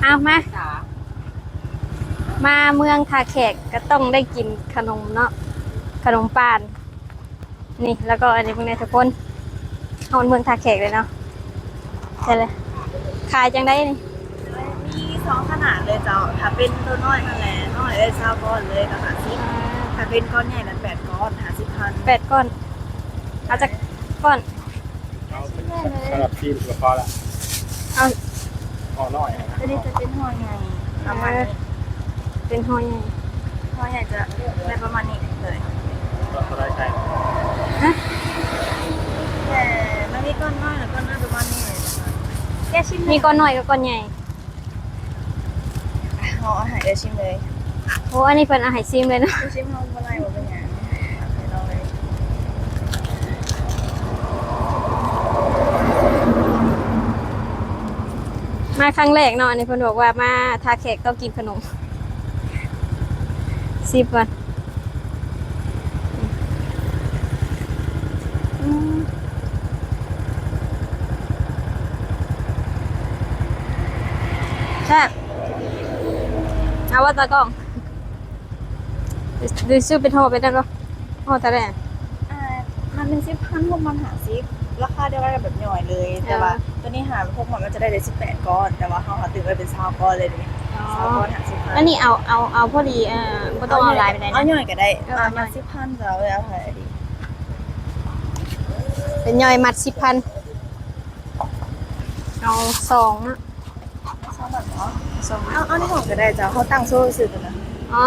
เอามาเมืองท่าแขกก็ต้องได้กินขนมเนาะขนมปานนี่แล้วก็อันนี้พวกนี้ทุกคนเอาเมืองท่าแขกเลยเนาะใช่เลยขายจังได้นี่ มีสองขนาดเลยเจ้าถ้าเป็นตัวน้อยนั่นแหละน้อยเลย20 ก้อนเลยก็50ถ้าเป็นก้อนใหญ่นั้น8 ก้อน50,000 8 ก้อนเอาจากก้อน เอาสำหรับทีมก็พอละ เอา พอน้อยนะ ตัวนี้จะเป็นห่อใหญ่ประมาณนี้ เป็นห่อใหญ่ ห่อใหญ่จะได้ประมาณนี้เลย ก็สบายใจ ฮะ แต่มันมีก้อนน้อยแล้วก้อนน้อยประมาณนี้เลยนะคะแกชิม มีก้อนน้อยกับก้อนใหญ่ ห่ออาหารเดี๋ยวชิมเลย โอ้อันนี้เพิ่นเอาให้ซิมเลยเนาะ ดูชิมห่ออะไรวะเป็นยังให้ลองเลย มาครั้งแรกเนาะอันนี้เพิ่นบอกว่ามาท่าแขกต้องกินขนมซิมก่อนอืมใช่เอาว่าตากล้องดูชื่อเป็นห่อเป็นได้ก็ห่อแต่แรก มันเป็น10,000พวกมันหาซิราคาเดียวกันแบบหน่อยเลยแต่ว่าตัวนี้หาพวกมันจะได้เลย18 ก้อนแต่ว่าเขาหาตื่นไปเป็น20 ก้อนเลยนี่20 ก้อนหา10,000 อันนี้เอาพอดีบ่ต้องเอาหลายไปไหน เอา นะ หน่อยก็ได้ เอาหน่ มา อย 10,000จะเอาไว้เอาไว้ดี เป็นย่อยมัด10,000เอา2นะ 2บาทเนาะ2เอานี่ของก็ได้จ้ะเขาตั้งโซ่ซื้อกันนะ อ๋อ